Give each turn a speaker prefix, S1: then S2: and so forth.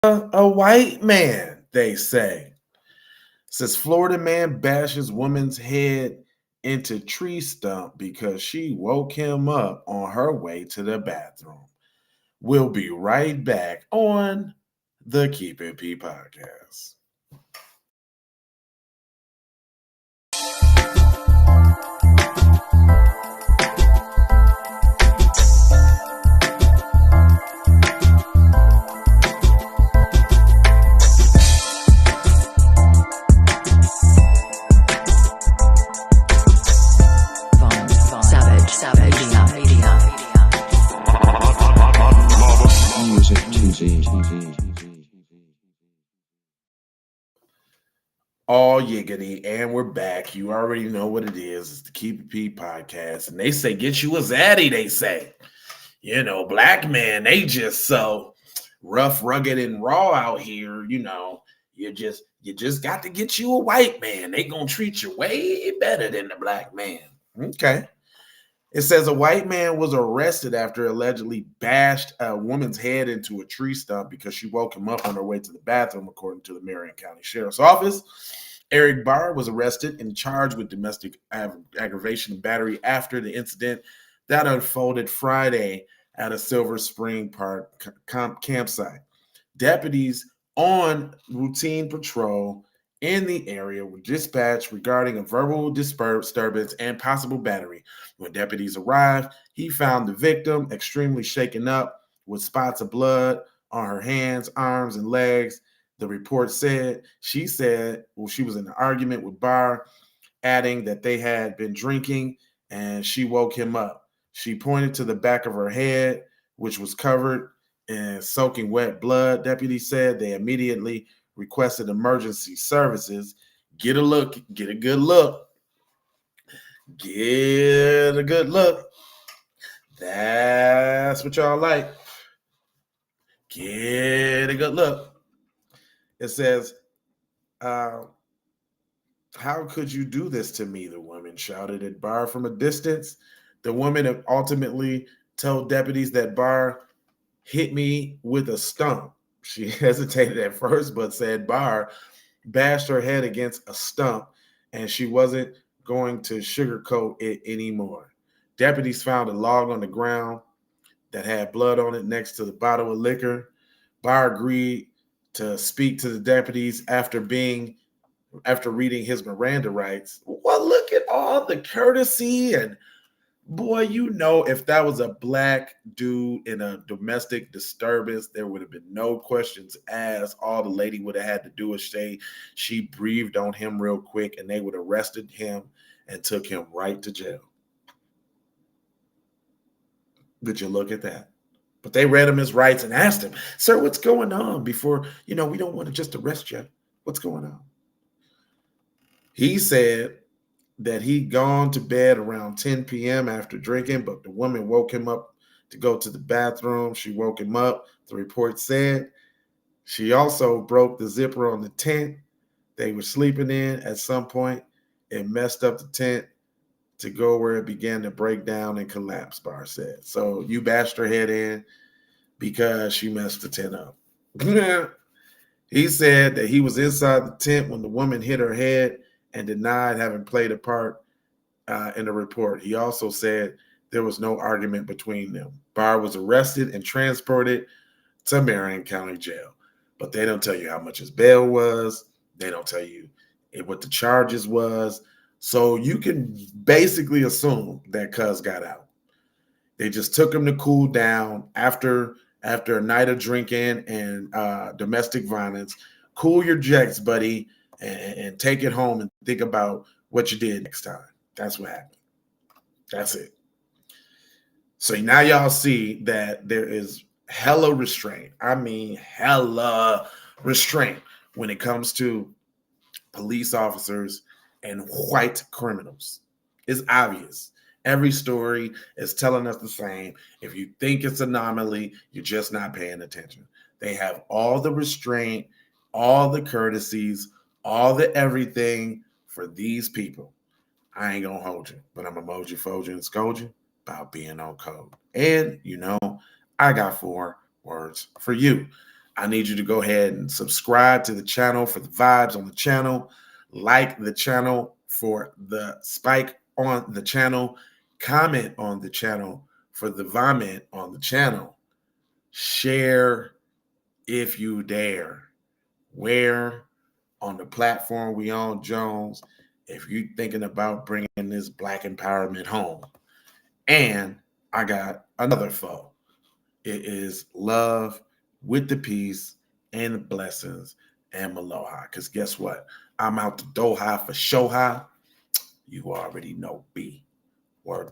S1: A white man, they say. Says Florida man bashes woman's head into tree stump because she woke him up on her way to the bathroom. We'll be right back on the Keep It P podcast. All yiggity, and we're back. You already know what it is. It's the Keep It P podcast. And they say, get you a zaddy, they say. You know, black men, they just so rough, rugged, and raw out here. You know, you just got to get you a white man. They gonna treat you way better than the black man. Okay. It says a white man was arrested after allegedly bashed a woman's head into a tree stump because she woke him up on her way to the bathroom, according to the Marion County Sheriff's Office. Eric Barr was arrested and charged with domestic aggravation and battery after the incident that unfolded Friday at a Silver Spring Park campsite. Deputies on routine patrol in the area were dispatched regarding a verbal disturbance and possible battery. When deputies arrived, he found the victim extremely shaken up with spots of blood on her hands, arms, and legs. The report said she was in an argument with Barr, adding that they had been drinking and she woke him up. She pointed to the back of her head, which was covered in soaking wet blood. Deputies said they immediately requested emergency services. Get a good look. That's what y'all like. Get a good look. It says, how could you do this to me? The woman shouted at Barr from a distance. The woman ultimately told deputies that Barr hit me with a stump. She hesitated at first, but said Barr bashed her head against a stump and she wasn't going to sugarcoat it anymore. Deputies found a log on the ground that had blood on it next to the bottle of liquor. Barr agreed to speak to the deputies after reading his Miranda rights. Well, look at all the courtesy and boy, you know, if that was a black dude in a domestic disturbance, there would have been no questions asked. All the lady would have had to do is say she breathed on him real quick and they would have arrested him and took him right to jail. Would you look at that? But they read him his rights and asked him, sir, what's going on before, we don't want to just arrest you. What's going on? He said that he'd gone to bed around 10 p.m. after drinking, but the woman woke him up to go to the bathroom. She woke him up, the report said. She also broke the zipper on the tent they were sleeping in. At some point, it messed up the tent to go where it began to break down and collapse, Barr said. So you bashed her head in because she messed the tent up. He said that he was inside the tent when the woman hit her head and denied having played a part in the report. He also said there was no argument between them. Barr was arrested and transported to Marion County Jail. But they don't tell you how much his bail was. They don't tell you what the charges was. So you can basically assume that cuz got out. They just took him to cool down after a night of drinking and domestic violence. Cool your jets, buddy. And take it home and think about what you did next time. That's what happened. That's it. So now y'all see that there is hella restraint. I mean, hella restraint when it comes to police officers and white criminals. It's obvious. Every story is telling us the same. If you think it's an anomaly, you're just not paying attention. They have all the restraint, all the courtesies, all the everything for these people. I ain't gonna hold you, but I'm emoji, fold you, and scold you about being on code. And I got 4 words for you. I need you to go ahead and subscribe to the channel for the vibes on the channel. Like the channel for the spike on the channel. Comment on the channel for the vomit on the channel. Share if you dare. Where on the platform we on, Jones, if you thinking about bringing this Black empowerment home. And I got another foe. It is love with the peace and the blessings and aloha. Because guess what? I'm out to Doha for Shoha. You already know B. Word